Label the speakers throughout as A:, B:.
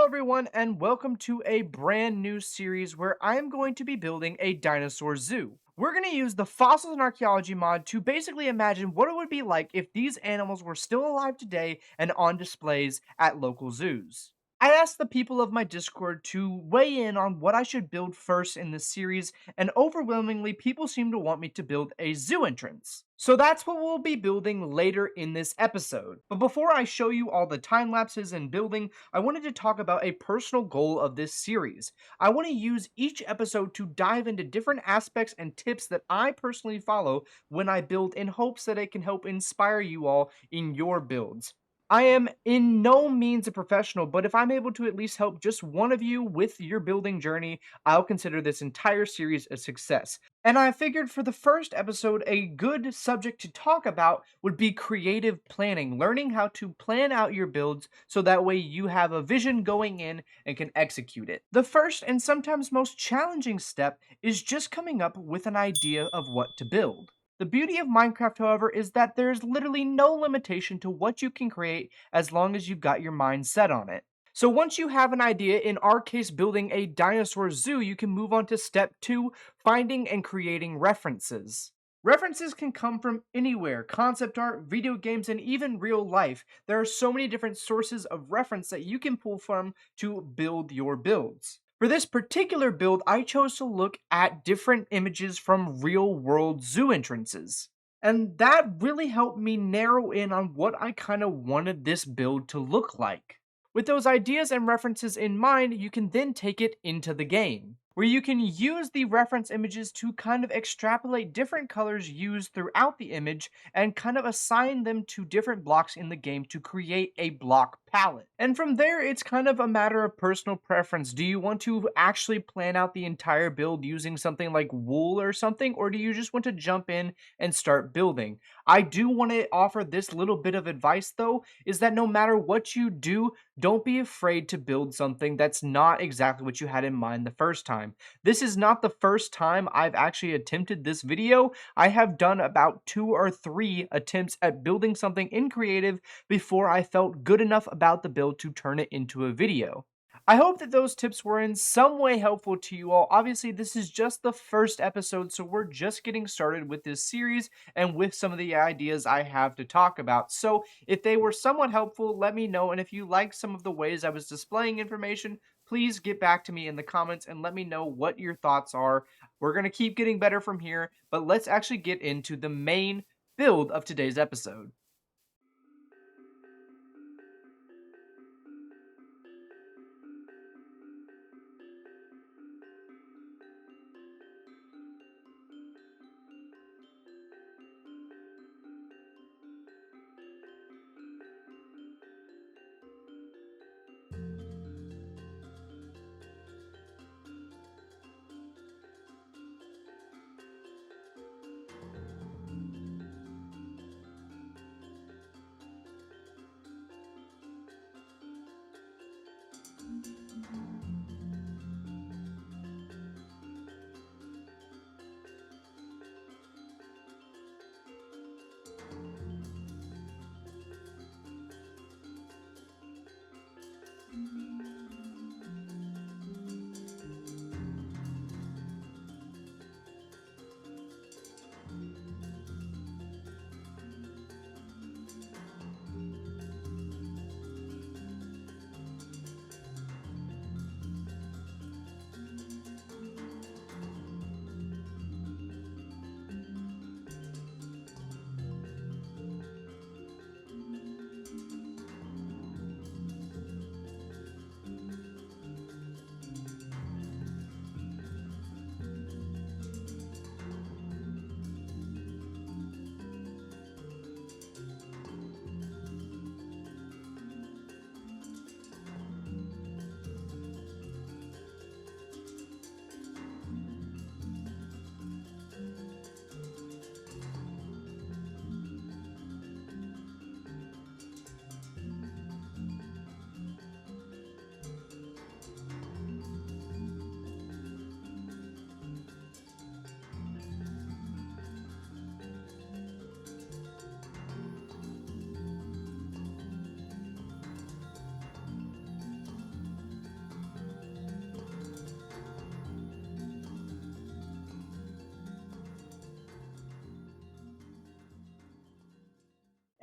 A: Hello everyone and welcome to a brand new series where I am going to be building a dinosaur zoo. We're going to use the Fossils and Archaeology mod to basically imagine what it would be like if these animals were still alive today and on displays at local zoos. I asked the people of my Discord to weigh in on what I should build first in this series, and overwhelmingly people seem to want me to build a zoo entrance. So that's what we'll be building later in this episode. But before I show you all the time lapses and building, I wanted to talk about a personal goal of this series. I want to use each episode to dive into different aspects and tips that I personally follow when I build, in hopes that it can help inspire you all in your builds. I am in no means a professional, but if I'm able to at least help just one of you with your building journey, I'll consider this entire series a success. And I figured for the first episode, a good subject to talk about would be creative planning, learning how to plan out your builds so that way you have a vision going in and can execute it. The first and sometimes most challenging step is just coming up with an idea of what to build. The beauty of Minecraft, however, is that there's literally no limitation to what you can create as long as you've got your mind set on it. So once you have an idea, in our case building a dinosaur zoo, you can move on to step 2, finding and creating references. References can come from anywhere: concept art, video games, and even real life. There are so many different sources of reference that you can pull from to build your builds. For this particular build, I chose to look at different images from real world zoo entrances. And that really helped me narrow in on what I kind of wanted this build to look like. With those ideas and references in mind, you can then take it into the game, where you can use the reference images to kind of extrapolate different colors used throughout the image and kind of assign them to different blocks in the game to create a block palette. And from there, it's kind of a matter of personal preference. Do you want to actually plan out the entire build using something like wool or something, or do you just want to jump in and start building? I do want to offer this little bit of advice though, is that no matter what you do, don't be afraid to build something that's not exactly what you had in mind the first time. This is not the first time I've actually attempted this video. I have done about 2 or 3 attempts at building something in creative before I felt good enough about the build to turn it into a video. I hope that those tips were in some way helpful to you all. Obviously, this is just the first episode, so we're just getting started with this series and with some of the ideas I have to talk about. So if they were somewhat helpful, let me know. And if you like some of the ways I was displaying information, please get back to me in the comments and let me know what your thoughts are. We're going to keep getting better from here, but let's actually get into the main build of today's episode.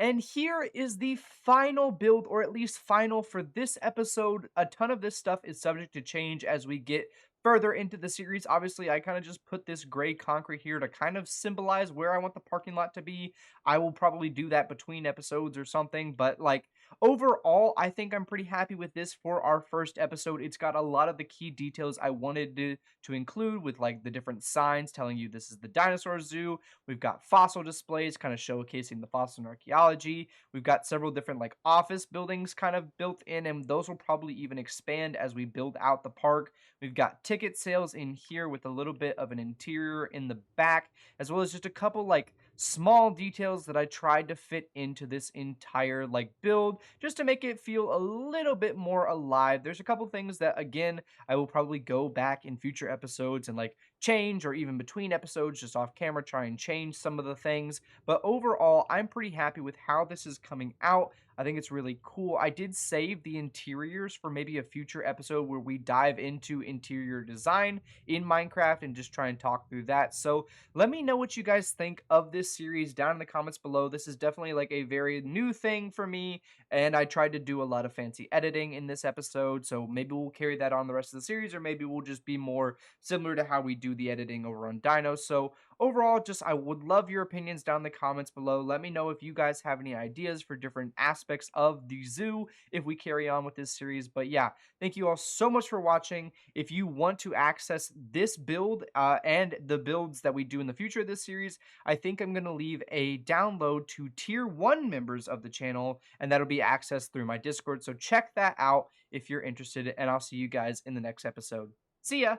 A: And here is the final build, or at least final for this episode. A ton of this stuff is subject to change as we get further into the series. Obviously, I kind of just put this gray concrete here to kind of symbolize where I want the parking lot to be. I will probably do that between episodes or something, but like overall, I think I'm pretty happy with this for our first episode. It's got a lot of the key details I wanted to include, with like the different signs telling you this is the dinosaur zoo. We've got fossil displays kind of showcasing the fossil and archaeology. We've got several different like office buildings kind of built in, and those will probably even expand as we build out the park. We've got ticket sales in here with a little bit of an interior in the back, as well as just a couple like small details that I tried to fit into this entire like build just to make it feel a little bit more alive. There's a couple things that again I will probably go back in future episodes and like change, or even between episodes just off camera try and change some of the things. But overall, I'm pretty happy with how this is coming out. I think it's really cool. I did save the interiors for maybe a future episode where we dive into interior design in Minecraft and just try and talk through that. So let me know what you guys think of this series down in the comments below. This is definitely like a very new thing for me, and I tried to do a lot of fancy editing in this episode. So maybe we'll carry that on the rest of the series, or maybe we'll just be more similar to how we do the editing over on Dino. So overall, just I would love your opinions down in the comments below. Let me know if you guys have any ideas for different aspects of the zoo if we carry on with this series. But yeah, thank you all so much for watching. If you want to access this build and the builds that we do in the future of this series, I think I'm going to leave a download to tier 1 members of the channel, and that'll be accessed through my Discord. So check that out if you're interested, and I'll see you guys in the next episode. See ya!